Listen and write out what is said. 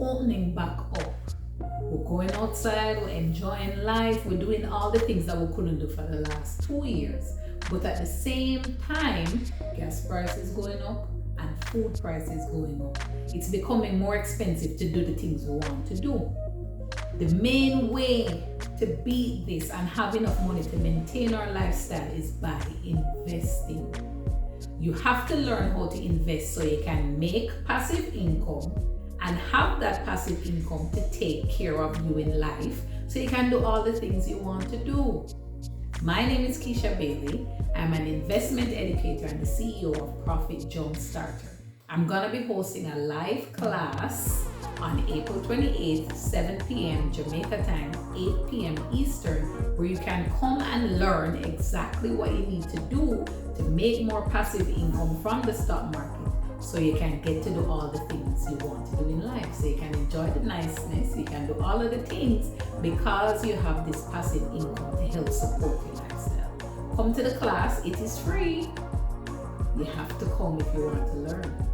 opening back up. We're going outside, we're enjoying life, we're doing all the things that we couldn't do for the last 2 years. But at the same time, gas prices going up and food prices going up. It's becoming more expensive to do the things we want to do. The main way to beat this and have enough money to maintain our lifestyle is by investing. You have to learn how to invest so you can make passive income and have that passive income to take care of you in life so you can do all the things you want to do. My name is Keisha Bailey. I'm an investment educator and the CEO of Profit Jumpstarter. I'm going to be hosting a live class on April 28th, 7 p.m. Jamaica time, 8 p.m. Eastern, where you can come and learn exactly what you need to do to make more passive income from the stock market so you can get to do all the things you want to do in life. So you can enjoy the niceness, you can do all of the things because you have this passive income to help support your lifestyle. Come to the class, it is free. You have to come if you want to learn.